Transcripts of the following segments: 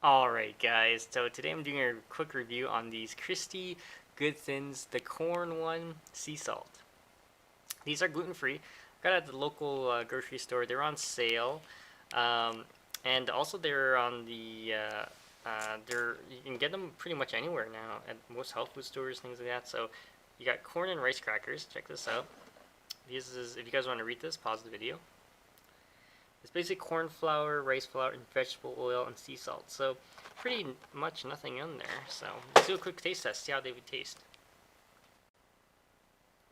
Alright guys, so today I'm doing a quick review on these Christie Good Thins, the corn one, sea salt. These are gluten-free. Got at the local grocery store. They're on sale. Um, and also they're on the, you can get them pretty much anywhere now at most health food stores, things like that. So you got corn and rice crackers. Check this out. If you guys want to read this, pause the video. It's basically corn flour, rice flour, and vegetable oil and sea salt. So pretty much nothing in there. So let's do a quick taste test, see how they would taste.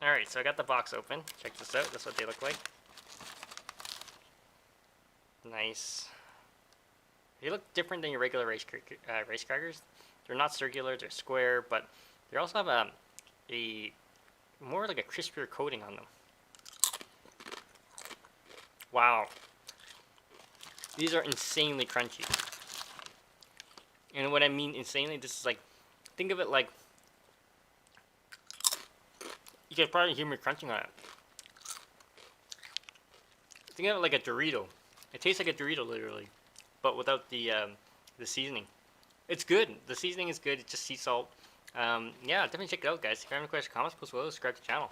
Alright, so I got the box open. Check this out. That's what they look like. Nice. They look different than your regular rice crackers. They're not circular, they're square, but they also have a more like a crispier coating on them. Wow. These are insanely crunchy. And what I mean insanely, this is like, think of it like, you can probably hear me crunching on it. Think of it like a Dorito. It tastes like a Dorito, literally, but without the seasoning. It's good. The seasoning is good. It's just sea salt. Yeah, definitely check it out, guys. If you have any questions or comments, post below. Subscribe to the channel.